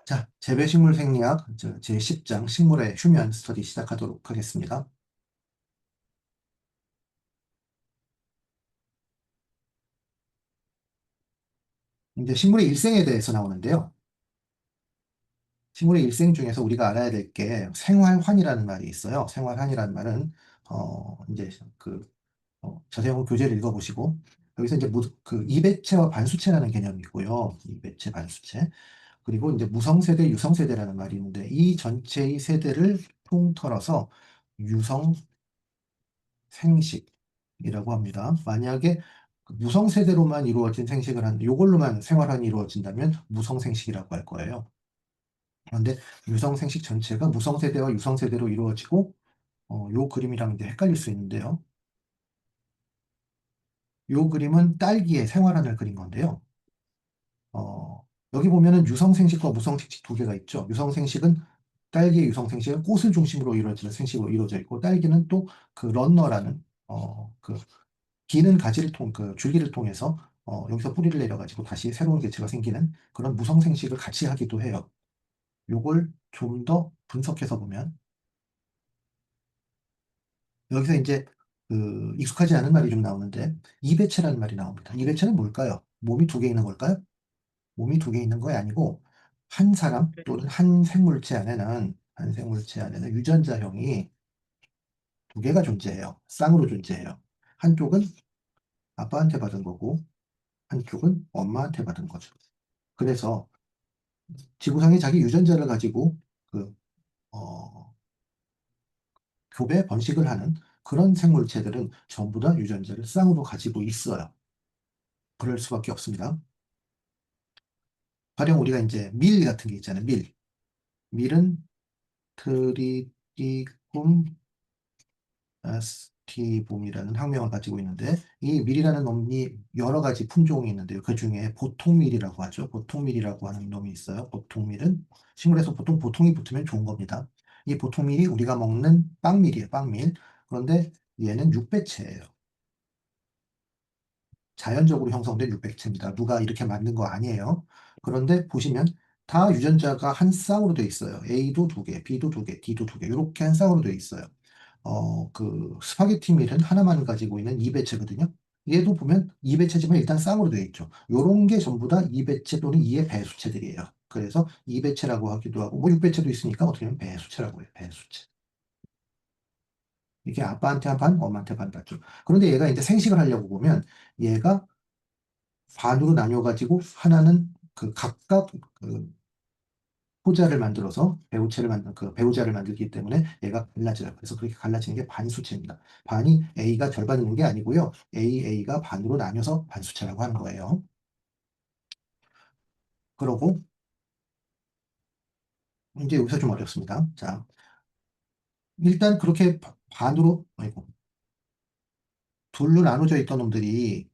자, 재배식물 생리학 제10장 식물의 휴면 스터디 시작하도록 하겠습니다. 이제 식물의 일생에 대해서 나오는데요. 식물의 일생 중에서 우리가 알아야 될 게 생활환이라는 말이 있어요. 생활환이라는 말은 이제 자세한 교재를 읽어보시고 여기서 이제 이배체와 반수체라는 개념이 있고요. 이배체, 반수체. 그리고 이제 무성세대, 유성세대라는 말이 있는데 이 전체의 세대를 통틀어서 유성생식이라고 합니다. 만약에 그 무성세대로만 이루어진 생식을 요걸로만 생활환이 이루어진다면 무성생식이라고 할 거예요. 그런데 유성생식 전체가 무성세대와 유성세대로 이루어지고 요 그림이랑 이제 헷갈릴 수 있는데요. 요 그림은 딸기의 생활환을 그린 건데요. 여기 보면은 유성생식과 무성생식 두 개가 있죠. 딸기의 유성생식은 꽃을 중심으로 이루어지는 생식으로 이루어져 있고, 딸기는 또 그 런너라는, 기는 줄기를 통해서, 여기서 뿌리를 내려가지고 다시 새로운 개체가 생기는 그런 무성생식을 같이 하기도 해요. 요걸 좀 더 분석해서 보면, 여기서 이제 익숙하지 않은 말이 좀 나오는데, 이배체라는 말이 나옵니다. 이배체는 뭘까요? 몸이 두 개 있는 걸까요? 몸이 두 개 있는 거 아니고 한 사람 또는 한 생물체 안에는 유전자형이 두 개가 존재해요. 쌍으로 존재해요. 한쪽은 아빠한테 받은 거고 한쪽은 엄마한테 받은 거죠. 그래서 지구상에 자기 유전자를 가지고 그 어, 교배 번식을 하는 그런 생물체들은 전부 다 유전자를 쌍으로 가지고 있어요. 그럴 수밖에 없습니다. 가령 우리가 이제 밀 같은 게 있잖아요. 밀. 밀은 트리티쿰 스티봄이라는 학명을 가지고 있는데 이 밀이라는 놈이 여러 가지 품종이 있는데요. 그 중에 보통밀이라고 하죠. 보통밀이라고 하는 놈이 있어요. 보통밀은 식물에서 보통이 붙으면 좋은 겁니다. 이 보통밀이 우리가 먹는 빵밀이에요. 빵밀. 그런데 얘는 육배체예요. 자연적으로 형성된 육백체입니다. 누가 이렇게 만든 거 아니에요. 그런데 보시면 다 유전자가 한 쌍으로 되어 있어요. A도 두 개, B도 두 개, D도 두 개, 이렇게 한 쌍으로 되어 있어요. 스파게티 밀은 하나만 가지고 있는 이배체거든요. 얘도 보면 이배체지만 일단 쌍으로 되어 있죠. 요런 게 전부 다 이배체 또는 이의 배수체들이에요. 그래서 이배체라고 하기도 하고, 뭐 육배체도 있으니까 어떻게 보면 배수체라고 해요. 배수체. 이게 아빠한테 한 반, 엄마한테 반 받죠. 그런데 얘가 이제 생식을 하려고 보면 얘가 반으로 나뉘어가지고 하나는 각각 호자를 만들어서 배우자를 만들기 때문에 얘가 갈라져요. 그래서 그렇게 갈라지는 게 반수체입니다. 반이 A가 절반 있는 게 아니고요. A가 반으로 나뉘어서 반수체라고 하는 거예요. 그러고 이제 여기서 좀 어렵습니다. 자, 일단 그렇게 반으로, 아이고, 둘로 나눠져 있던 놈들이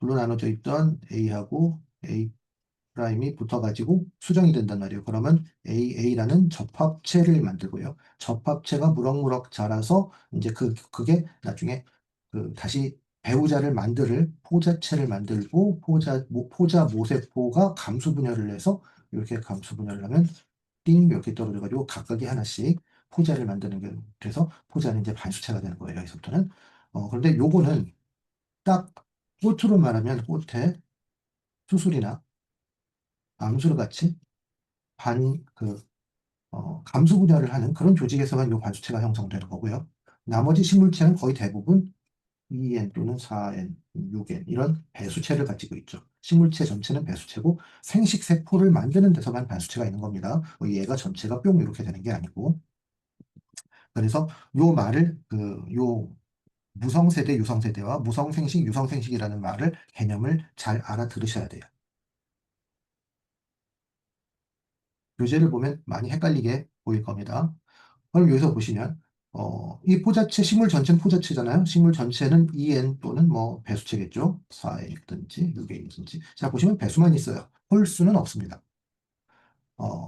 둘로 나눠져 있던 A하고 A 프라임이 붙어가지고 수정이 된단 말이에요. 그러면 A라는 접합체를 만들고요. 접합체가 무럭무럭 자라서 이제 그게 나중에 다시 배우자를 만들 포자체를 만들고 포자 모세포가 감수 분열을 해서 이렇게 감수 분열을 하면 띵 이렇게 떨어져가지고 각각이 하나씩 포자를 만드는 게 돼서 포자는 이제 반수체가 되는 거예요. 여기서부터는. 그런데 요거는 딱 꽃으로 말하면 꽃에 수술이나 암술 같이 반, 감수 분열을 하는 그런 조직에서만 이 반수체가 형성되는 거고요. 나머지 식물체는 거의 대부분 2N 또는 4N, 6N 이런 배수체를 가지고 있죠. 식물체 전체는 배수체고 생식세포를 만드는 데서만 반수체가 있는 겁니다. 얘가 전체가 뿅 이렇게 되는 게 아니고. 그래서 요 무성세대, 유성세대와 무성생식, 유성생식이라는 개념을 잘 알아들으셔야 돼요. 교재를 보면 많이 헷갈리게 보일 겁니다. 그럼 여기서 보시면 이 식물 전체는 포자체잖아요. 식물 전체는 EN 또는 뭐 배수체겠죠. 4N이든지 6N이든지. 자, 보시면 배수만 있어요. 홀수는 없습니다.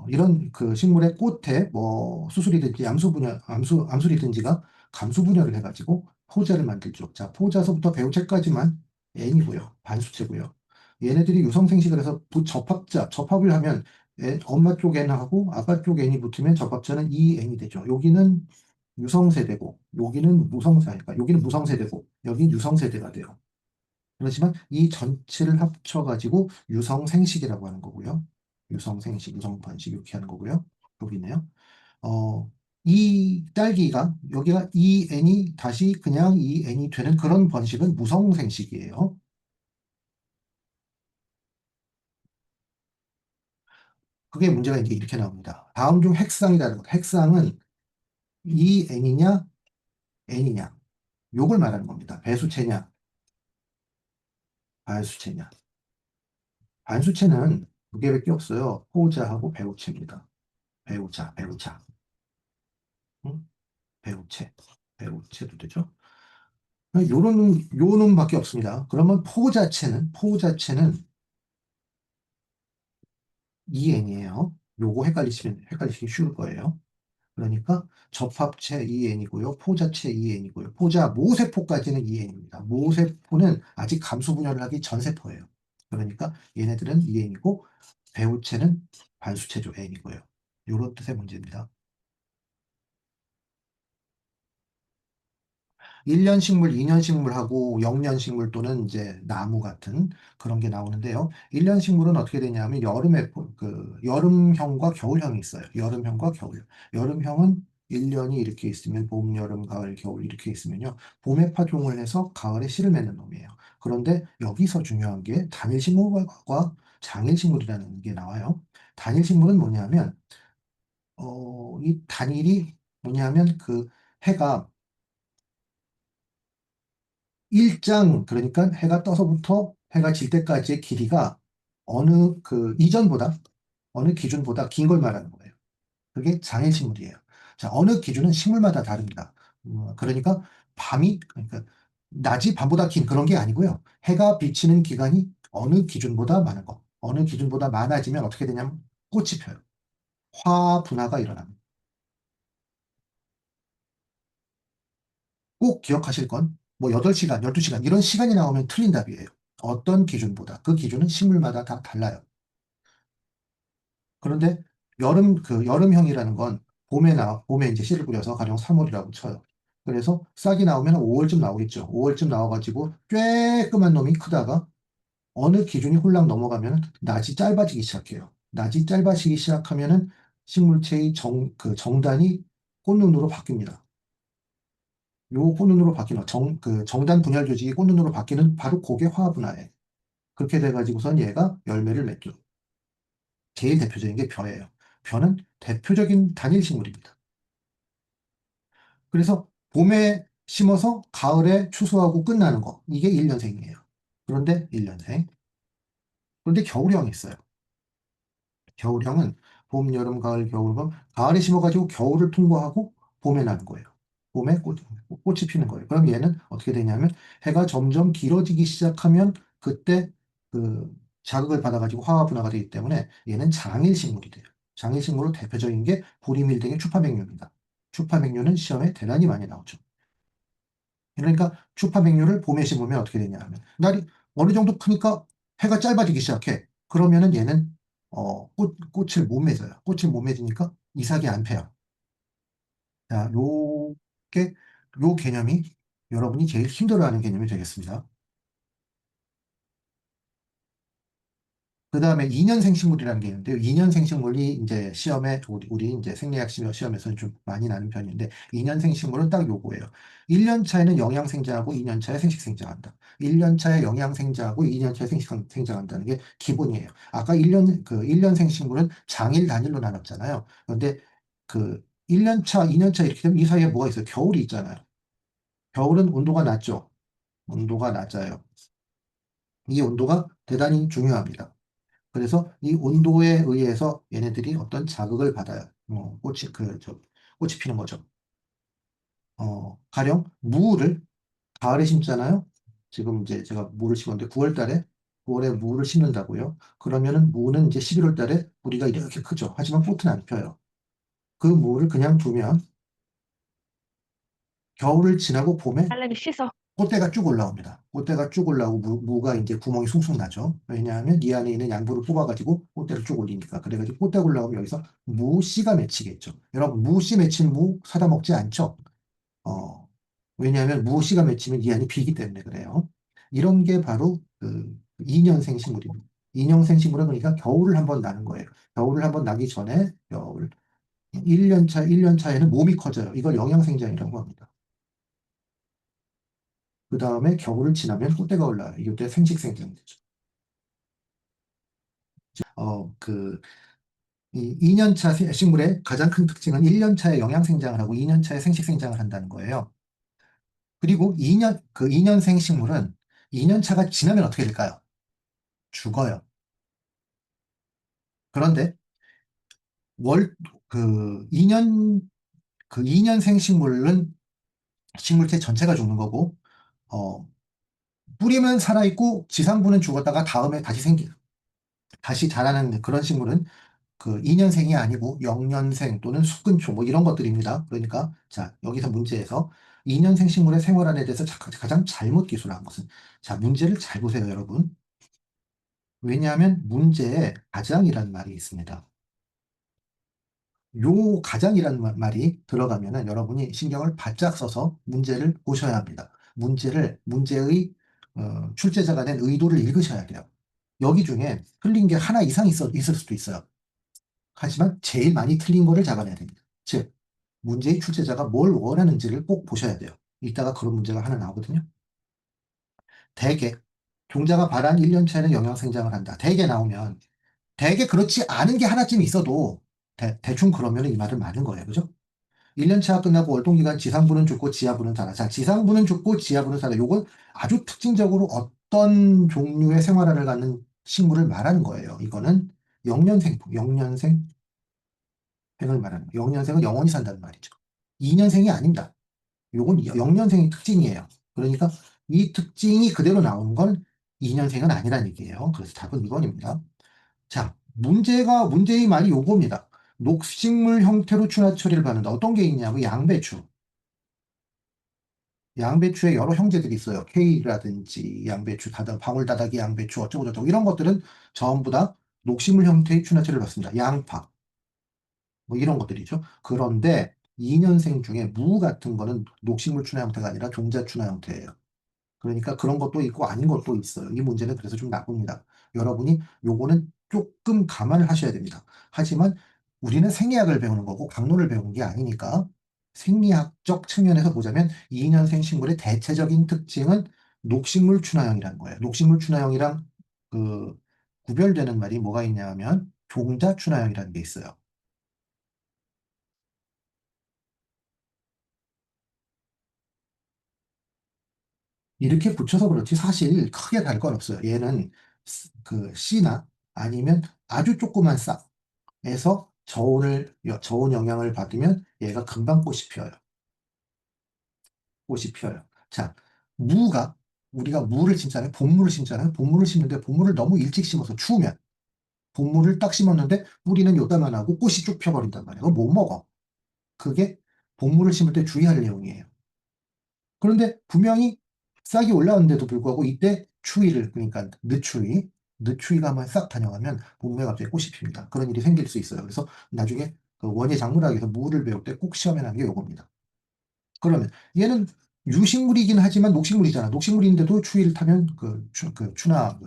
이런 식물의 꽃에 뭐 수술이든지 암술이든지가 감수 분열을 해가지고 포자를 만들죠. 자, 포자서부터 배우체까지만 N이고요. 반수체고요. 얘네들이 유성생식을 해서 접합을 하면 엄마 쪽 n하고 아빠 쪽 n이 붙으면 접합체는 2n이 되죠. 여기는 유성세대고, 여기는 무성세니까, 여기는 무성세대고, 여기는 유성세대가 돼요. 그렇지만 이 전체를 합쳐가지고 유성생식이라고 하는 거고요. 유성생식, 유성번식 이렇게 하는 거고요. 여기네요. 어, 이 딸기가 여기가 EN이 다시 그냥 EN이 되는 그런 번식은 무성생식이에요. 그게 문제가 이제 이렇게 나옵니다. 다음 중 핵상이라는 것. 핵상은 EN이냐, N이냐. 요걸 말하는 겁니다. 배수체냐, 반수체냐. 반수체는 두 개밖에 없어요. 호자하고 배우체입니다. 배우자, 배우자. 응? 배우체, 배우체도 되죠. 요런 밖에 없습니다. 그러면 포 자체는 EN이에요. 요거 헷갈리시기 쉬울 거예요. 그러니까 접합체 EN이고요. 포자체 EN이고요. 포자 모세포까지는 EN입니다. 모세포는 아직 감수 분열을 하기 전 세포예요. 그러니까 얘네들은 EN이고 배우체는 반수체죠. N이고요. 요런 뜻의 문제입니다. 1년 식물, 2년 식물하고 0년 식물 또는 이제 나무 같은 그런 게 나오는데요. 1년 식물은 어떻게 되냐면 여름형과 겨울형이 있어요. 여름형과 겨울. 여름형은 1년이 이렇게 있으면 봄, 여름, 가을, 겨울 이렇게 있으면요. 봄에 파종을 해서 가을에 씨를 맺는 놈이에요. 그런데 여기서 중요한 게 단일식물과 장일식물이라는 게 나와요. 단일식물은 뭐냐면 이 단일이 뭐냐면 그 해가 그러니까 해가 떠서부터 해가 질 때까지의 길이가 어느 기준보다 긴 걸 말하는 거예요. 그게 장애식물이에요. 자, 어느 기준은 식물마다 다릅니다. 그러니까 그러니까 낮이 밤보다 긴 그런 게 아니고요. 해가 비치는 기간이 어느 기준보다 많은 거. 어느 기준보다 많아지면 어떻게 되냐면 꽃이 펴요. 화분화가 일어납니다. 꼭 기억하실 건 뭐 8시간, 12시간 이런 시간이 나오면 틀린 답이에요. 어떤 기준보다. 그 기준은 식물마다 다 달라요. 그런데 여름형이라는 건 봄에 이제 씨를 뿌려서 가령 3월이라고 쳐요. 그래서 싹이 나오면 5월쯤 나오겠죠. 5월쯤 나와가지고 쬐끄만 놈이 크다가 어느 기준이 홀랑 넘어가면 낮이 짧아지기 시작해요. 낮이 짧아지기 시작하면은 식물체의 정단이 꽃눈으로 바뀝니다. 요 꽃눈으로 바뀌는 정단 분열 조직이 꽃눈으로 바뀌는 바로 그게 화분화예요. 그렇게 돼가지고선 얘가 열매를 맺죠. 제일 대표적인 게 벼예요. 벼는 대표적인 단일식물입니다. 그래서 봄에 심어서 가을에 추수하고 끝나는 거. 이게 1년생이에요. 그런데 1년생. 그런데 겨울형이 있어요. 겨울형은 봄, 여름, 가을, 겨울, 봄. 가을에 심어가지고 겨울을 통과하고 봄에 나는 거예요. 봄에 꽃이 피는 거예요. 그럼 얘는 어떻게 되냐면 해가 점점 길어지기 시작하면 그때 그 자극을 받아가지고 화합분화가 되기 때문에 얘는 장일식물이 돼요. 장일식물로 대표적인 게 보리밀등의 추파백류입니다. 추파백류는 시험에 대단히 많이 나오죠. 그러니까 추파백류를 봄에 심으면 어떻게 되냐 하면 날이 어느 정도 크니까 해가 짧아지기 시작해. 그러면은 얘는 꽃을 못 맺어요. 꽃을 못 맺으니까 이삭이 안 펴요. 자, 요 개념이 여러분이 제일 힘들어하는 개념이 되겠습니다. 그 다음에 2년생 식물이라는 게 있는데요. 2년생 식물이 이제 우리 이제 생리학 시험에서는 좀 많이 나는 편인데, 2년생 식물은 딱 요거예요. 1년 차에는 영양생장하고 2년 차에 생식생장한다. 1년 차에 영양생장하고 2년 차에 생식생장한다는 게 기본이에요. 아까 1년생 식물은 장일, 단일로 나눴잖아요. 그런데 그 1년 차, 2년 차 이렇게 되면 이 사이에 뭐가 있어요? 겨울이 있잖아요. 겨울은 온도가 낮죠. 온도가 낮아요. 이 온도가 대단히 중요합니다. 그래서 이 온도에 의해서 얘네들이 어떤 자극을 받아요. 꽃이 피는 거죠. 가령 무를 가을에 심잖아요. 지금 이제 제가 무를 심었는데 9월 달에 9월에 무를 심는다고요. 그러면은 무는 이제 11월 달에 뿌리가 이렇게 크죠. 하지만 꽃은 안 펴요. 그 무를 그냥 두면 겨울을 지나고 봄에 알람이 씻어. 꽃대가 쭉 올라옵니다. 꽃대가 쭉 올라오고 무가 이제 구멍이 숭숭 나죠. 왜냐하면 이 안에 있는 양분을 뽑아가지고 꽃대를 쭉 올리니까. 그래가지고 꽃대가 올라오면 여기서 무씨가 맺히겠죠. 여러분 무씨 맺힌 무 사다 먹지 않죠? 어, 왜냐하면 무씨가 맺히면 이 안이 비기 때문에 그래요. 이런 게 바로 그 2년생 식물입니다. 2년생 식물은 그러니까 겨울을 한번 나는 거예요. 겨울을 한번 나기 전에 겨울 1년 차, 1년 차에는 몸이 커져요. 이걸 영양생장이라고 합니다. 그 다음에 겨울을 지나면 꽃대가 올라요. 이때 생식생장이 되죠. 그, 이 2년차 식물의 가장 큰 특징은 1년차에 영양생장을 하고 2년차에 생식생장을 한다는 거예요. 그리고 2년생 식물은 2년차가 지나면 어떻게 될까요? 죽어요. 그런데 월, 그 2년생 식물은 식물체 전체가 죽는 거고, 어, 뿌리는 살아있고 지상부는 죽었다가 다음에 다시 자라는 그런 식물은 그 2년생이 아니고 0년생 또는 숙근초 뭐 이런 것들입니다. 그러니까 자 여기서 문제에서 2년생 식물의 생활안에 대해서 가장 잘못 기술한 것은 자 문제를 잘 보세요 여러분. 왜냐하면 문제에 가장이라는 말이 있습니다. 요 가장이라는 말이 들어가면은 여러분이 신경을 바짝 써서 문제를 보셔야 합니다. 문제의 출제자가 낸 의도를 읽으셔야 돼요. 여기 중에 틀린 게 하나 이상 있을 수도 있어요. 하지만 제일 많이 틀린 거를 잡아내야 됩니다. 즉, 문제의 출제자가 뭘 원하는지를 꼭 보셔야 돼요. 이따가 그런 문제가 하나 나오거든요. 대개, 종자가 발한 1년 차에는 영양생장을 한다. 대개 나오면, 대개 그렇지 않은 게 하나쯤 있어도 대충 그러면 이 말은 맞는 거예요. 그죠? 1년 차가 끝나고 월동기간 지상부는 죽고 지하부는 살아. 자, 지상부는 죽고 지하부는 살아. 요건 아주 특징적으로 어떤 종류의 생활화를 갖는 식물을 말하는 거예요. 이거는 영년생 생을 말하는 거예요. 0년생은 영원히 산다는 말이죠. 2년생이 아닙니다. 요건 0년생의 특징이에요. 그러니까 이 특징이 그대로 나오는 건 2년생은 아니라는 얘기예요. 그래서 답은 2번입니다. 자, 문제의 말이 요겁니다. 녹식물 형태로 추나 처리를 받는다. 어떤 게 있냐고 양배추. 양배추에 여러 형제들이 있어요. K라든지 양배추, 방울다닥이 양배추, 어쩌고저쩌고 이런 것들은 전부 다 녹식물 형태의 추나 처리를 받습니다. 양파. 뭐 이런 것들이죠. 그런데 2년생 중에 무 같은 거는 녹식물 춘화 형태가 아니라 종자 춘화 형태예요. 그러니까 그런 것도 있고 아닌 것도 있어요. 이 문제는 그래서 좀 나쁩니다. 여러분이 요거는 조금 감안을 하셔야 됩니다. 하지만 우리는 생리학을 배우는 거고 강론을 배우는 게 아니니까 생리학적 측면에서 보자면 2년생 식물의 대체적인 특징은 녹식물 춘화형이라는 거예요. 녹식물 춘화형이랑 그 구별되는 말이 뭐가 있냐 하면 종자 춘화형이라는 게 있어요. 이렇게 붙여서 그렇지 사실 크게 다를 건 없어요. 얘는 그 씨나 아니면 아주 조그만 싹에서 저온 영향을 받으면 얘가 금방 꽃이 피어요. 꽃이 피어요. 자, 무가 우리가 무를 심잖아요. 본무를 심잖아요. 본무를 심는데 본무를 너무 일찍 심어서 추우면 본무를 딱 심었는데 뿌리는 요따만 하고 꽃이 쭉 펴버린단 말이에요. 그거 못 먹어. 그게 본무를 심을 때 주의할 내용이에요. 그런데 분명히 싹이 올라왔는데도 불구하고 이때 추위를 그러니까 늦추위가 한번 싹 다녀가면 봄에 갑자기 꽃이 핍니다. 그런 일이 생길 수 있어요. 그래서 나중에 그 원예 작물학에서 무를 배울 때 꼭 시험에 나는 게 요겁니다. 그러면 얘는 유식물이긴 하지만 녹식물이잖아. 녹식물인데도 추위를 타면 그 추나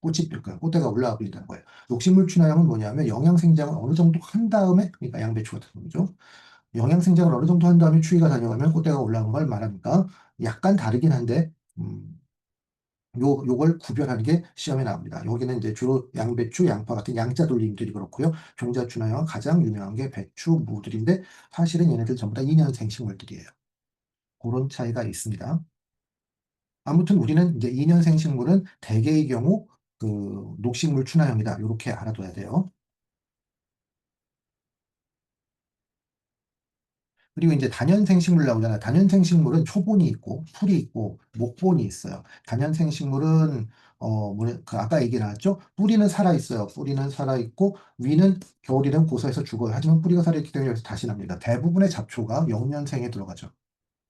꽃이 그 꽃대가 올라와 버린다는 거예요. 녹식물 추나형은 뭐냐면 영양생장을 어느 정도 한 다음에 그러니까 양배추 같은 거죠. 영양생장을 어느 정도 한 다음에 추위가 다녀가면 꽃대가 올라오는 걸 말하니까 약간 다르긴 한데, 요걸 구별하는 게 시험에 나옵니다. 여기는 이제 주로 양배추, 양파 같은 양자 돌림들이 그렇고요. 종자추나형 가장 유명한 게 배추, 무들인데 사실은 얘네들 전부 다 2년생 식물들이에요. 그런 차이가 있습니다. 아무튼 우리는 이제 2년생 식물은 대개의 경우 그 녹식물 추나형이다. 이렇게 알아둬야 돼요. 그리고 이제 단연생 식물 나오잖아요. 단연생 식물은 초본이 있고 풀이 있고 목본이 있어요. 단연생 식물은 그 아까 얘기 나왔죠? 뿌리는 살아 있어요. 뿌리는 살아 있고 위는 겨울이는 고사해서 죽어요. 하지만 뿌리가 살아 있기 때문에 여기서 다시 납니다. 대부분의 잡초가 영년생에 들어가죠.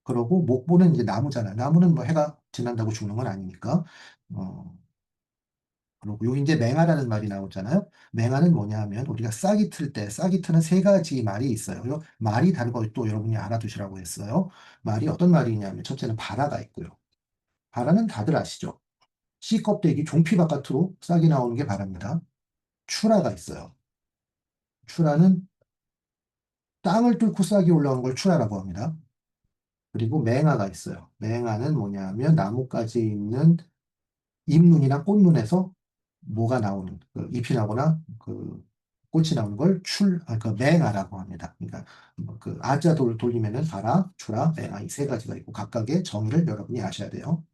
그러고 목보는 이제 나무잖아요. 나무는 뭐 해가 지난다고 죽는 건 아니니까. 어, 그리고 여기 이제 맹아라는 말이 나오잖아요. 맹아는 뭐냐 하면 우리가 싹이 틀 때, 싹이 트는 세 가지 말이 있어요. 요 말이 다른 걸 또 여러분이 알아두시라고 했어요. 말이 어떤 말이냐면 첫째는 발화가 있고요. 발화는 다들 아시죠? 씨 껍데기 종피 바깥으로 싹이 나오는 게 발화입니다. 출하가 있어요. 출하는 땅을 뚫고 싹이 올라오는 걸 출하라고 합니다. 그리고 맹아가 있어요. 맹아는 뭐냐면 나뭇가지에 있는 잎눈이나 꽃눈에서 뭐가 나오는, 잎이 나거나 꽃이 나오는 걸 그 맹아라고 합니다. 그러니까 뭐그 아자 돌리면은 가라, 추라, 맹아 이 세 가지가 있고 각각의 정의를 여러분이 아셔야 돼요.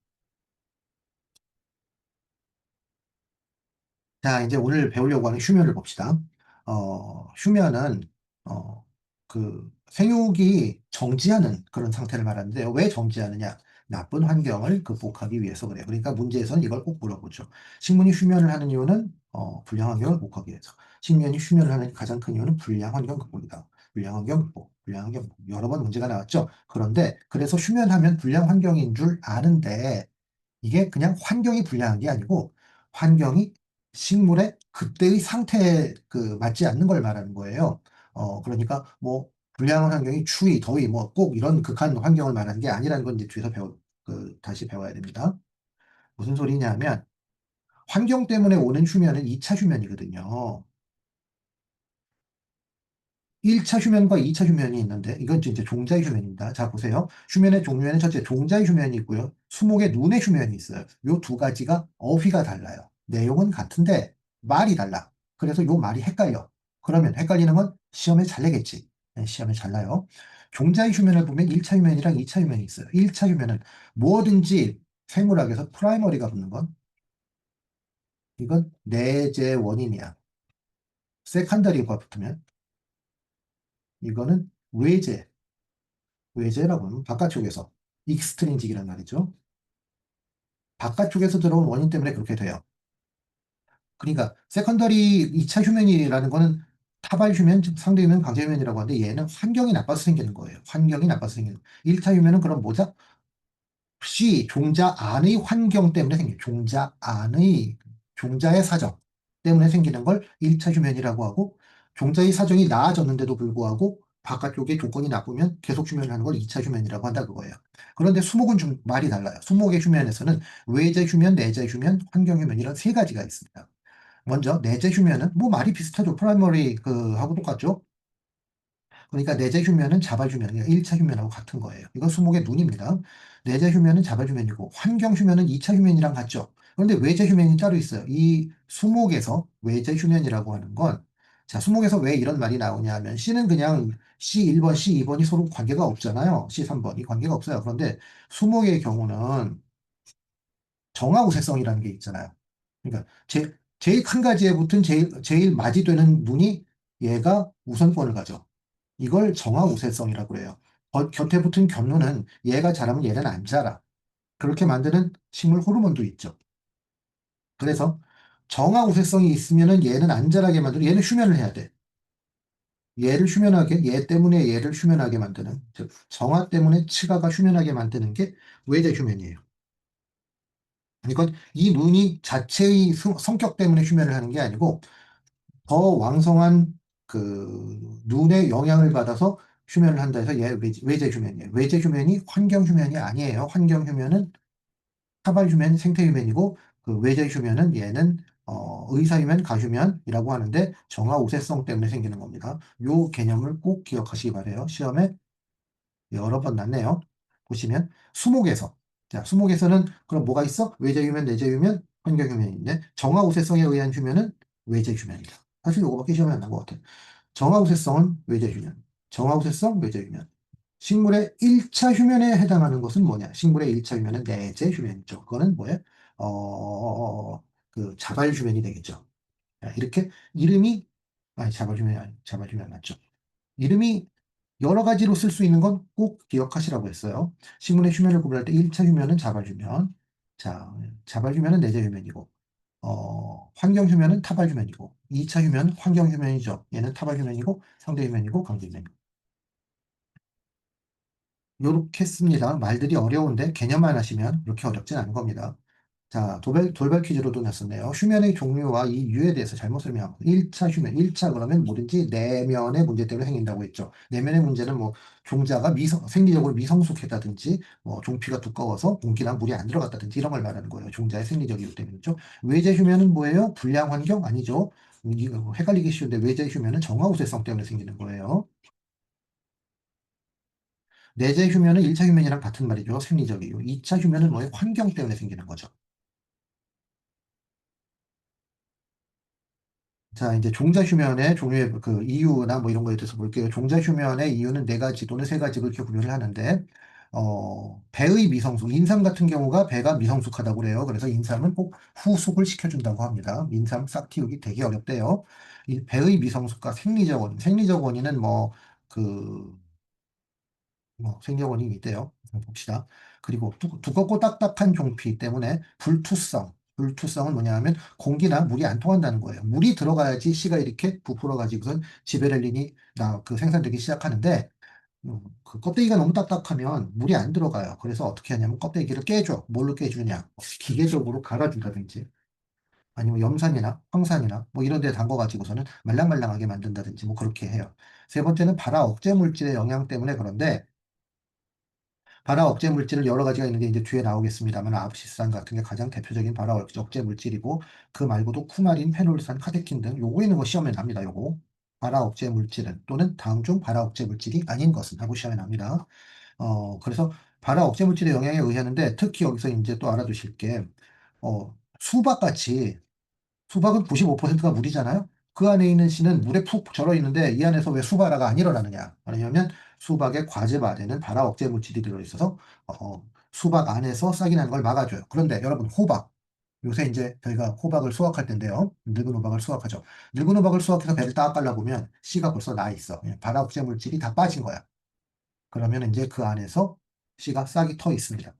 자, 이제 오늘 배우려고 하는 휴면을 봅시다. 휴면은, 생육이 정지하는 그런 상태를 말하는데요. 왜 정지하느냐? 나쁜 환경을 극복하기 위해서 그래요. 그러니까 문제에서는 이걸 꼭 물어보죠. 식물이 휴면을 하는 이유는, 불량 환경을 극복하기 위해서. 식물이 휴면을 하는 가장 큰 이유는 불량 환경 극복이다. 불량 환경 극복, 불량 환경 극복. 여러 번 문제가 나왔죠. 그런데, 그래서 휴면하면 불량 환경인 줄 아는데, 이게 그냥 환경이 불량한 게 아니고 환경이 식물의 그때의 상태에 맞지 않는 걸 말하는 거예요. 그러니까 뭐 불량한 환경이 추위, 더위 뭐 꼭 이런 극한 환경을 말하는 게 아니라는 건 이제 뒤에서 다시 배워야 됩니다. 무슨 소리냐면 환경 때문에 오는 휴면은 2차 휴면이거든요. 1차 휴면과 2차 휴면이 있는데 이건 이제 종자의 휴면입니다. 자 보세요. 휴면의 종류에는 첫째 종자의 휴면이 있고요. 수목의 눈의 휴면이 있어요. 요 두 가지가 어휘가 달라요. 내용은 같은데 말이 달라. 그래서 요 말이 헷갈려. 그러면 헷갈리는 건 시험에 잘 내겠지. 네, 시험에 잘 나요. 종자의 휴면을 보면 1차 휴면이랑 2차 휴면이 있어요. 1차 휴면은 뭐든지 생물학에서 프라이머리가 붙는 건 이건 내재 원인이야. 세컨더리가 붙으면 이거는 외재 외재라고 하면 바깥쪽에서 익스트린직이란 말이죠. 바깥쪽에서 들어온 원인 때문에 그렇게 돼요. 그러니까 세컨더리 2차 휴면이라는 거는 타발 휴면, 상대 휴면, 강제 휴면이라고 하는데 얘는 환경이 나빠서 생기는 거예요. 환경이 나빠서 생기는 거예요. 1차 휴면은 그럼 뭐죠? C, 종자 안의 환경 때문에 생겨요. 종자의 사정 때문에 생기는 걸 1차 휴면이라고 하고, 종자의 사정이 나아졌는데도 불구하고, 바깥쪽에 조건이 나쁘면 계속 휴면을 하는 걸 2차 휴면이라고 한다 그거예요. 그런데 수목은 좀 말이 달라요. 수목의 휴면에서는 외자 휴면, 내자 휴면, 환경 휴면 이런 세 가지가 있습니다. 먼저 내재 휴면은 뭐 말이 비슷하죠. 프라이머리 하고 똑같죠. 그러니까 내재 휴면은 자발 휴면이에요. 1차 휴면하고 같은 거예요. 이건 수목의 눈입니다. 내재 휴면은 자발 휴면이고 환경 휴면은 2차 휴면이랑 같죠. 그런데 외재 휴면이 따로 있어요. 이 수목에서 외재 휴면이라고 하는 건 자, 수목에서 왜 이런 말이 나오냐 하면 C는 그냥 C1번, C2번이 서로 관계가 없잖아요. C3번이 관계가 없어요. 그런데 수목의 경우는 정화우세성이라는 게 있잖아요. 그러니까 제일 큰 가지에 붙은 제일 맞이되는 눈이 얘가 우선권을 가져. 이걸 정화우세성이라고 그래요. 곁에 붙은 곁눈은 얘가 자라면 얘는 안 자라. 그렇게 만드는 식물 호르몬도 있죠. 그래서 정화우세성이 있으면은 얘는 안 자라게 만들고 얘는 휴면을 해야 돼. 얘 때문에 얘를 휴면하게 만드는, 즉, 정화 때문에 치가가 휴면하게 만드는 게 외자 휴면이에요. 이건 이 눈이 자체의 성격 때문에 휴면을 하는 게 아니고 더 왕성한 눈의 영향을 받아서 휴면을 한다 해서 얘 외제 휴면이에요. 외제 휴면이 환경 휴면이 아니에요. 환경 휴면은 타발 휴면, 생태 휴면이고 외제 휴면은 얘는 의사 휴면, 가휴면이라고 하는데 정화 우세성 때문에 생기는 겁니다. 요 개념을 꼭 기억하시기 바래요. 시험에 여러 번 났네요. 보시면 수목에서 자 수목에서는 그럼 뭐가 있어? 외제 휴면, 내재 휴면, 환경 휴면인데 정화 우세성에 의한 휴면은 외제 휴면이다. 사실 요거밖에 시험에 안 난 것 같아요. 정화우세성은 외제휴면, 정화우세성 외제휴면. 식물의 1차 휴면에 해당하는 것은 뭐냐? 식물의 1차 휴면은 내재휴면이죠. 그거는 뭐예요? 자발휴면이 되겠죠. 자, 이렇게 이름이, 아니, 자발휴면이 아니, 자발휴면 맞죠. 이름이 여러 가지로 쓸 수 있는 건 꼭 기억하시라고 했어요. 식물의 휴면을 구분할 때 1차 휴면은 자발휴면, 자, 자발휴면은 내재휴면이고, 환경휴면은 타발휴면이고, 2차 휴면 환경휴면이죠. 얘는 타발휴면이고, 상대휴면이고, 강제휴면이고. 요렇게 씁니다. 말들이 어려운데 개념만 하시면 그렇게 어렵진 않은 겁니다. 자, 돌발 퀴즈로도 냈었네요. 휴면의 종류와 이 이유에 대해서 잘못 설명하고 1차 휴면, 1차 그러면 뭐든지 내면의 문제 때문에 생긴다고 했죠. 내면의 문제는 뭐 종자가 생리적으로 미성숙했다든지 뭐 종피가 두꺼워서 공기나 물이 안 들어갔다든지 이런 걸 말하는 거예요. 종자의 생리적 이유 때문이죠. 외제 휴면은 뭐예요? 불량 환경 아니죠. 이거 헷갈리기 쉬운데 외제 휴면은 정화우세성 때문에 생기는 거예요. 내재 휴면은 1차 휴면이랑 같은 말이죠. 생리적 이유. 2차 휴면은 뭐예요? 환경 때문에 생기는 거죠. 자, 이제 종자 휴면의 종류의 그 이유나 뭐 이런 거에 대해서 볼게요. 종자 휴면의 이유는 네 가지 또는 세 가지로 이렇게 구별을 하는데, 배의 미성숙, 인삼 같은 경우가 배가 미성숙하다고 그래요. 그래서 인삼은 꼭 후숙을 시켜준다고 합니다. 인삼 싹 틔우기 되게 어렵대요. 이 배의 미성숙과 생리적 원인은 생겨원인이 있대요. 봅시다. 그리고 두껍고 딱딱한 종피 때문에 불투성은 뭐냐 하면 공기나 물이 안 통한다는 거예요. 물이 들어가야지 씨가 이렇게 부풀어가지고선 지베렐린이 생산되기 시작하는데 그 껍데기가 너무 딱딱하면 물이 안 들어가요. 그래서 어떻게 하냐면 껍데기를 깨줘. 뭘로 깨주냐? 기계적으로 갈아준다든지 아니면 염산이나 황산이나 뭐 이런 데 담궈가지고서는 말랑말랑하게 만든다든지 뭐 그렇게 해요. 세 번째는 발화 억제 물질의 영향 때문에 그런데 발화 억제 물질은 여러 가지가 있는데 이제 뒤에 나오겠습니다만 아브시스산 같은 게 가장 대표적인 발화 억제 물질이고 그 말고도 쿠마린, 페놀산, 카테킨 등 요거 있는 거 시험에 납니다. 요거 발화 억제 물질은 또는 다음 중 발화 억제 물질이 아닌 것은 하고 시험에 납니다. 그래서 발화 억제 물질의 영향에 의하는데 특히 여기서 이제 또 알아두실 게 수박같이 수박은 95%가 물이잖아요. 그 안에 있는 씨는 물에 푹 절어 있는데 이 안에서 왜 수발화가 안 일어나느냐? 왜냐하면 수박의 과즙안에는 발화 억제 물질이 들어있어서 수박 안에서 싹이 나는 걸 막아줘요. 그런데 여러분 호박 요새 이제 저희가 호박을 수확할 텐데요. 늙은 호박을 수확하죠. 늙은 호박을 수확해서 배를 딱 깔라보면 씨가 벌써 나 있어. 발화 억제 물질이 다 빠진 거야. 그러면 이제 그 안에서 씨가 싹이 터 있습니다.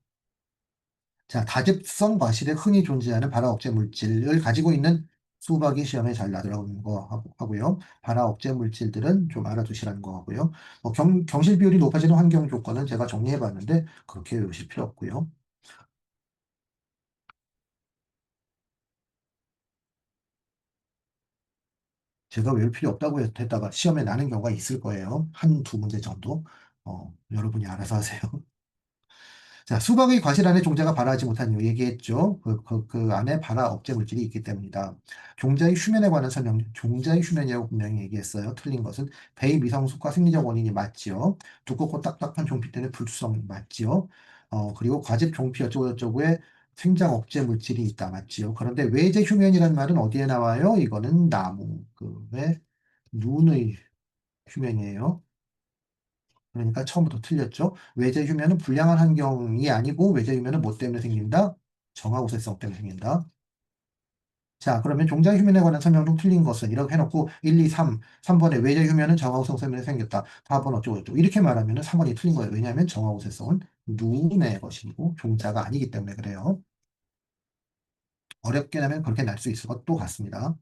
자, 다즙성 과실에 흔히 존재하는 발화 억제 물질을 가지고 있는 수박이 시험에 잘 나더라는 거 하고요. 발화 억제 물질들은 좀 알아두시라는 거 하고요. 경실 비율이 높아지는 환경 조건은 제가 정리해 봤는데 그렇게 외우실 필요 없고요. 제가 외울 필요 없다고 했다가 시험에 나는 경우가 있을 거예요. 한 두 문제 정도. 여러분이 알아서 하세요. 자, 수박의 과실 안에 종자가 발화하지 못한 이유 얘기했죠. 그 안에 발화 억제 물질이 있기 때문이다. 종자의 휴면에 관한 설명, 종자의 휴면이라고 분명히 얘기했어요. 틀린 것은 배의 미성숙과 생리적 원인이 맞지요. 두껍고 딱딱한 종피 때문에 불투성 맞지요. 그리고 과즙 종피 어쩌고저쩌고에 생장 억제 물질이 있다 맞지요. 그런데 외제 휴면이라는 말은 어디에 나와요? 이거는 나무, 왜 눈의 휴면이에요. 그러니까 처음부터 틀렸죠. 외제 휴면은 불량한 환경이 아니고 외제 휴면은 뭐 때문에 생긴다? 정화우세성 때문에 생긴다. 자, 그러면 종자 휴면에 관한 설명 중 틀린 것은 이렇게 해놓고 1, 2, 3번에 외제 휴면은 정화우세성 때문에 생겼다. 4번 어쩌고저쩌고 이렇게 말하면 3번이 틀린 거예요. 왜냐하면 정화우세성은 눈의 것이고 종자가 아니기 때문에 그래요. 어렵게 하면 그렇게 날 수 있을 것도 같습니다.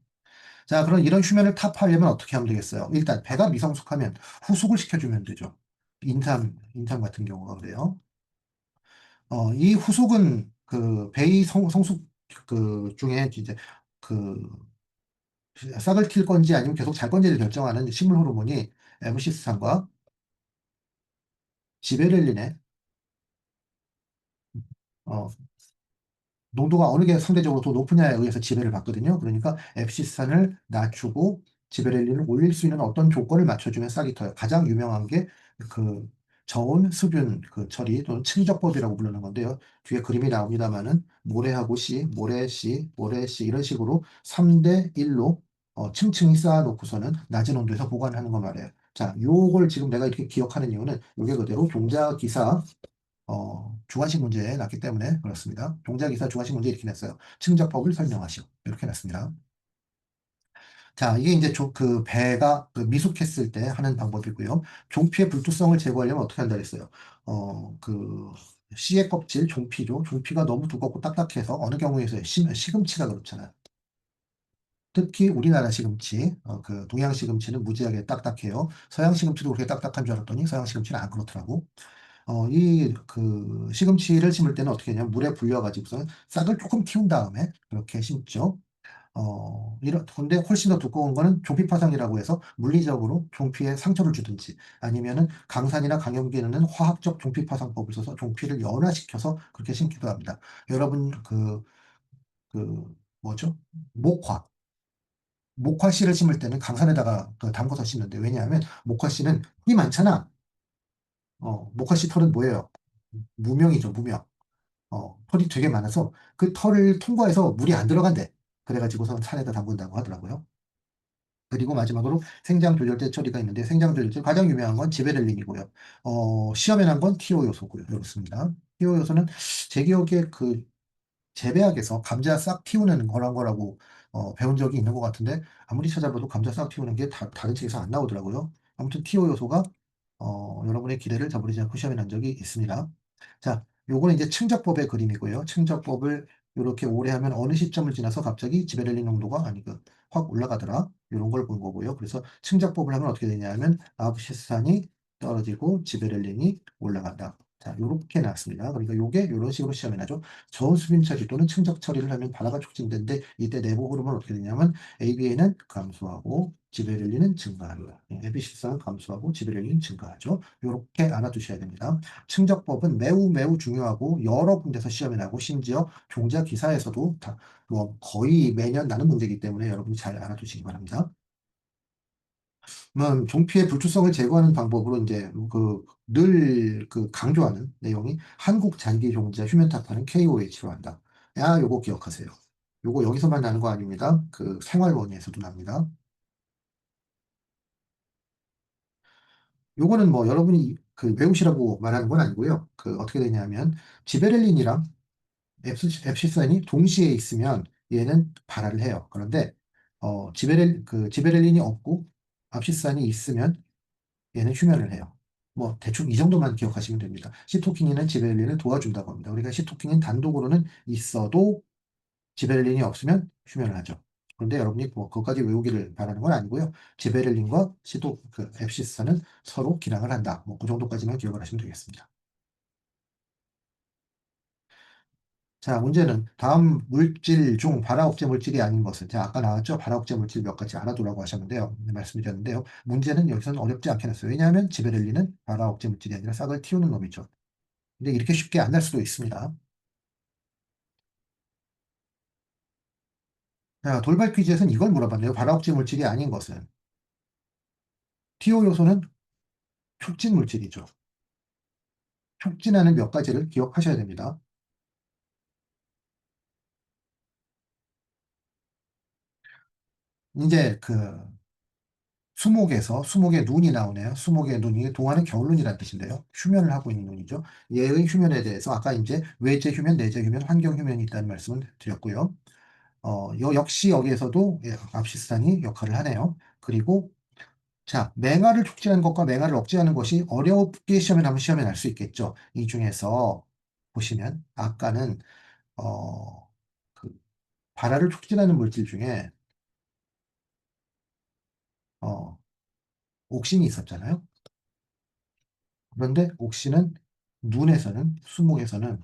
자, 그럼 이런 휴면을 타파하려면 어떻게 하면 되겠어요? 일단 배가 미성숙하면 후숙을 시켜주면 되죠. 인삼 같은 경우가 그래요. 이 후속은 그 베이 성숙 그 중에 이제 그 싹을 튈 건지 아니면 계속 잘 건지를 결정하는 식물 호르몬이 에브시스산과 지베렐린의 어, 농도가 어느 게 상대적으로 더 높으냐에 의해서 지배를 받거든요. 그러니까 앱시스탄을 낮추고 지베렐린을 올릴 수 있는 어떤 조건을 맞춰주면 싹이 터요. 가장 유명한 게 그 저온 수분 그 처리 또는 층적법이라고 부르는 건데요. 뒤에 그림이 나옵니다만은 모래하고 모래 씨 이런 식으로 3대 1로 층층이 쌓아놓고서는 낮은 온도에서 보관하는 거 말이에요. 자, 요걸 지금 내가 이렇게 기억하는 이유는 요게 그대로 종자기사 주관식 문제에 났기 때문에 그렇습니다. 동작이사 주관식 문제 이렇게 냈어요. 측정법을 설명하시오. 이렇게 냈습니다. 자, 이게 이제 그 배가 그 미숙했을 때 하는 방법이고요. 종피의 불투성을 제거하려면 어떻게 한다 그랬어요? 그 씨의 껍질, 종피죠. 종피가 너무 두껍고 딱딱해서 어느 경우에서 시금치가 그렇잖아요. 특히 우리나라 시금치, 그 동양 시금치는 무지하게 딱딱해요. 서양 시금치도 그렇게 딱딱한 줄 알았더니 서양 시금치는 안 그렇더라고. 시금치를 심을 때는 어떻게 하냐면 물에 불려가지고서 싹을 조금 틔운 다음에 그렇게 심죠. 근데 훨씬 더 두꺼운 거는 종피파상이라고 해서 물리적으로 종피에 상처를 주든지 아니면은 강산이나 강염기에는 화학적 종피파상법을 써서 종피를 연화시켜서 그렇게 심기도 합니다. 여러분, 뭐죠? 목화. 목화 씨를 심을 때는 강산에다가 담궈서 심는데 왜냐하면 목화 씨는 흙이 많잖아. 목화 씨 털은 뭐예요? 무명이죠, 무명. 털이 되게 많아서 그 털을 통과해서 물이 안 들어간대. 그래가지고선 산에다 담근다고 하더라고요. 그리고 마지막으로 생장 조절제 처리가 있는데 생장 조절제 가장 유명한 건 지베렐린이고요. 시험에 난 건 티오 요소고요. 그렇습니다. 티오 요소는 제 기억에 재배학에서 감자 싹 틔우는 그런 거라고 배운 적이 있는 것 같은데 아무리 찾아봐도 감자 싹 틔우는 게 다른 책에서 안 나오더라고요. 아무튼 티오 요소가 여러분의 기대를 저버리지 않고 시험에 난 적이 있습니다. 자, 요거는 이제 층적법의 그림이고요. 층적법을 이렇게 오래 하면 어느 시점을 지나서 갑자기 지베렐린 농도가 아니 확 올라가더라. 이런 걸 본 거고요. 그래서 층적법을 하면 어떻게 되냐면 아브시스탄이 떨어지고 지베렐린이 올라간다. 자, 요렇게 나왔습니다. 그러니까 요게 이런 식으로 시험에 나죠. 저온수분 처리 또는 충적 처리를 하면 발화가 촉진되는데 이때 내부 호르몬은 어떻게 되냐면 ABA는 감소하고 지베렐린은 증가합니다. 에비시스는 감소하고 지베렐린은 증가하죠. 이렇게 알아두셔야 됩니다. 충적법은 매우 매우 중요하고 여러 군데서 시험에 나고 심지어 종자 기사에서도 거의 매년 나는 문제이기 때문에 여러분이 잘 알아두시기 바랍니다. 종피의 불투성을 제거하는 방법으로 이제 늘 강조하는 내용이 한국 잔디 종자 휴면타파는 KOH로 한다. 요거 기억하세요. 요거 여기서만 나는 거 아닙니다. 그 생활원에서도 납니다. 요거는 뭐 여러분이 외우시라고 말하는 건 아니고요. 어떻게 되냐면 지베렐린이랑 앱시산이 동시에 있으면 얘는 발화를 해요. 그런데 지베렐린이 없고 압시산이 있으면 얘는 휴면을 해요. 뭐 대충 이 정도만 기억하시면 됩니다. 시토키닌은 지베렐린을 도와준다고 합니다. 우리가 시토키닌 단독으로는 있어도 지베렐린이 없으면 휴면을 하죠. 그런데 여러분이 뭐 그것까지 외우기를 바라는 건 아니고요. 지베렐린과 앱시스는 서로 기량을 한다. 뭐 그 정도까지만 기억을 하시면 되겠습니다. 자, 문제는 다음 물질 중 발화억제 물질이 아닌 것은, 자, 아까 나왔죠? 발화억제 물질 몇 가지 알아두라고 하셨는데요. 말씀드렸는데요. 문제는 여기서는 어렵지 않게 냈어요. 왜냐하면 지베렐린은 발화억제 물질이 아니라 싹을 틔우는 놈이죠. 근데 이렇게 쉽게 안 날 수도 있습니다. 자, 돌발 퀴즈에서는 이걸 물어봤네요. 발화억제 물질이 아닌 것은. 티오 요소는 촉진 물질이죠. 촉진하는 몇 가지를 기억하셔야 됩니다. 이제 수목의 눈이 나오네요. 수목의 눈이 동화는 겨울눈이라는 뜻인데요. 휴면을 하고 있는 눈이죠. 얘의 휴면에 대해서 아까 이제 외제 휴면, 내재 휴면, 환경 휴면이 있다는 말씀을 드렸고요. 역시 여기에서도 압시스탄이 역할을 하네요. 그리고 자, 맹아를 촉진하는 것과 맹아를 억제하는 것이 어렵게 시험에 나면 시험에 날 수 있겠죠. 이 중에서 보시면 아까는 어, 그 발화를 촉진하는 물질 중에 어, 옥신이 있었잖아요. 그런데 옥신은 눈에서는 수목에서는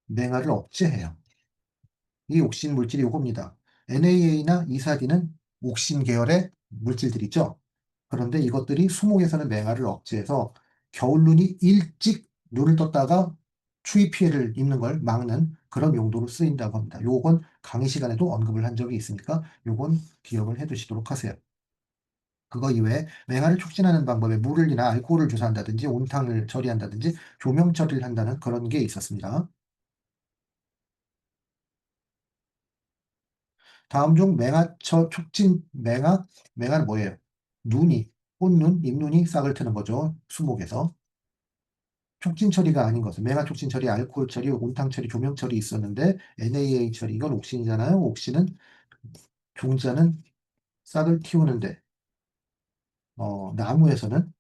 맹아를 억제해요. 이 옥신 물질이 이겁니다. NAA나 이사딘은 옥신 계열의 물질들이죠. 그런데 이것들이 수목에서는 맹아를 억제해서 겨울눈이 일찍 눈을 떴다가 추위 피해를 입는 걸 막는 그런 용도로 쓰인다고 합니다. 요건 강의 시간에도 언급을 한 적이 있으니까 요건 기억을 해 두시도록 하세요. 그거 이외에 맹아를 촉진하는 방법에 물을이나 알코올을 주사한다든지 온탕을 처리한다든지 조명 처리를 한다는 그런 게 있었습니다. 다음 중 맹아처 촉진 맹아는 뭐예요? 눈이 꽃눈, 잎눈이 싹을 트는 거죠. 수목에서. 촉진 처리가 아닌 것은 맹아 촉진 처리, 알코올 처리, 온탕 처리, 조명 처리 있었는데 NAA 처리 이건 옥신이잖아요. 옥신은 종자는 싹을 틔우는데 나무에서는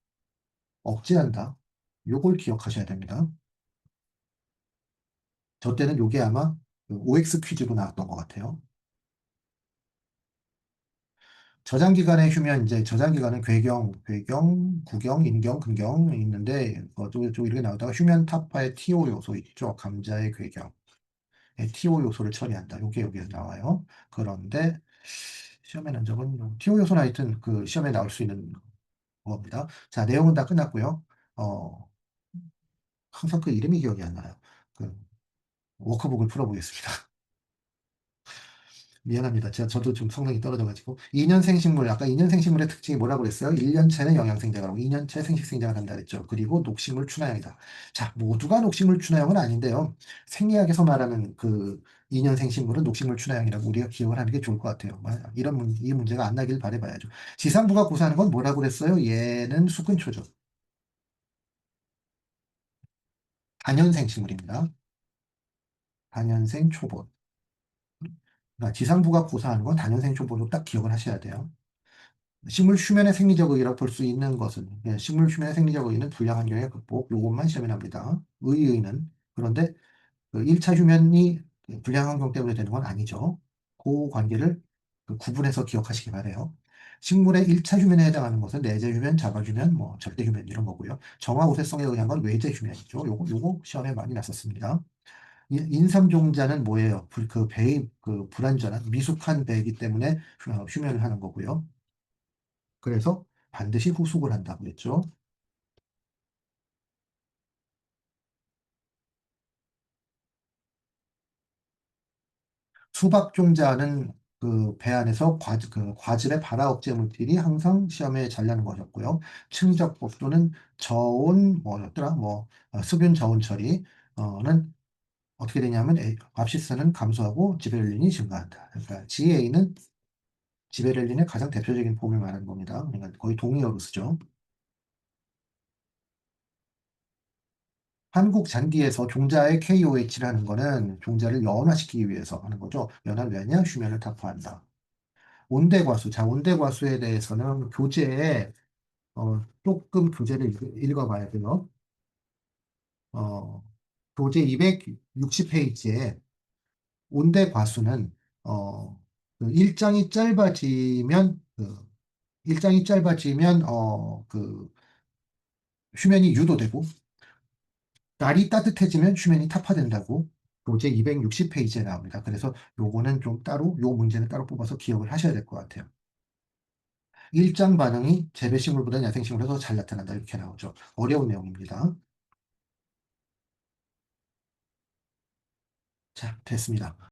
억제한다. 요걸 기억하셔야 됩니다. 저 때는 요게 아마 OX 퀴즈로 나왔던 것 같아요. 저장기간에 휴면, 이제 저장기간은 구경, 인경, 근경 있는데, 또 이렇게 나오다가 휴면 타파의 TO 요소 있죠. 감자의 괴경. TO 요소를 처리한다. 요게 여기에 나와요. 그런데, 시험에 난 적은, TO 요소는 하여튼 그 시험에 나올 수 있는 겁니다. 자, 내용은 다 끝났고요. 어, 항상 그 이름이 기억이 안 나요. 그, 워크북을 풀어보겠습니다. 미안합니다. 저도 좀 성능이 떨어져가지고. 2년생 식물, 아까 2년생 식물의 특징이 뭐라고 그랬어요? 1년차는 영양생장하고 2년차에 생식생장을 한다 그랬죠. 그리고 녹식물 춘화형이다. 자, 모두가 녹식물 춘화형은 아닌데요. 생리학에서 말하는 그 2년생 식물은 녹식물 춘화형이라고 우리가 기억을 하는 게 좋을 것 같아요. 이 문제가 안 나길 바라봐야죠. 지상부가 고사하는 건 뭐라고 그랬어요? 얘는 수근초죠. 단연생 식물입니다. 단연생 초본. 그러니까 지상부가 고사하는 건 단연생 초본으로 딱 기억을 하셔야 돼요. 식물 휴면의 생리적 의의라고 볼 수 있는 것은 식물 휴면의 생리적 의의는 불량 환경의 극복 요것만 시험에 납니다. 의의는 그런데 그 1차 휴면이 불량 환경 때문에 되는 건 아니죠. 그 관계를 그 구분해서 기억하시기 바래요. 식물의 1차 휴면에 해당하는 것은 내재 휴면, 자가 휴면, 뭐 절대 휴면 이런 거고요. 정화 우세성에 의한 건 외재 휴면이죠. 요거 시험에 많이 났었습니다. 인삼종자는 뭐예요? 그 배의 그 불완전한 미숙한 배이기 때문에 휴면을 하는 거고요. 그래서 반드시 후숙을 한다고 했죠. 수박종자는 그 배 안에서 그 과즙의 발화억제 물질이 항상 시험에 잘 나는 것이었고요. 층적법 또는 저온 뭐였더라? 수분 저온 처리는 어떻게 되냐면 압시스는 감소하고 지베렐린이 증가한다. 그러니까 GA는 지베렐린의 가장 대표적인 폼을 말하는 겁니다. 그러니까 거의 동의어로 쓰죠. 한국 잔디에서 종자의 KOH라는 거는 종자를 연화시키기 위해서 하는 거죠. 연화를 왜냐? 휴면을 타포한다. 온대과수. 자, 온대과수에 대해서는 교재에 조금 교재를 읽어봐야 돼요. 어, 교재 260페이지에 온대과수는 그 일장이 짧아지면 그 휴면이 유도되고 날이 따뜻해지면 휴면이 타파된다고 교재 260페이지에 나옵니다. 그래서 요거는 좀 따로, 요 문제는 따로 뽑아서 기억을 하셔야 될 것 같아요. 일장 반응이 재배식물보다 야생식물에서 더 잘 나타난다. 이렇게 나오죠. 어려운 내용입니다. 자, 됐습니다.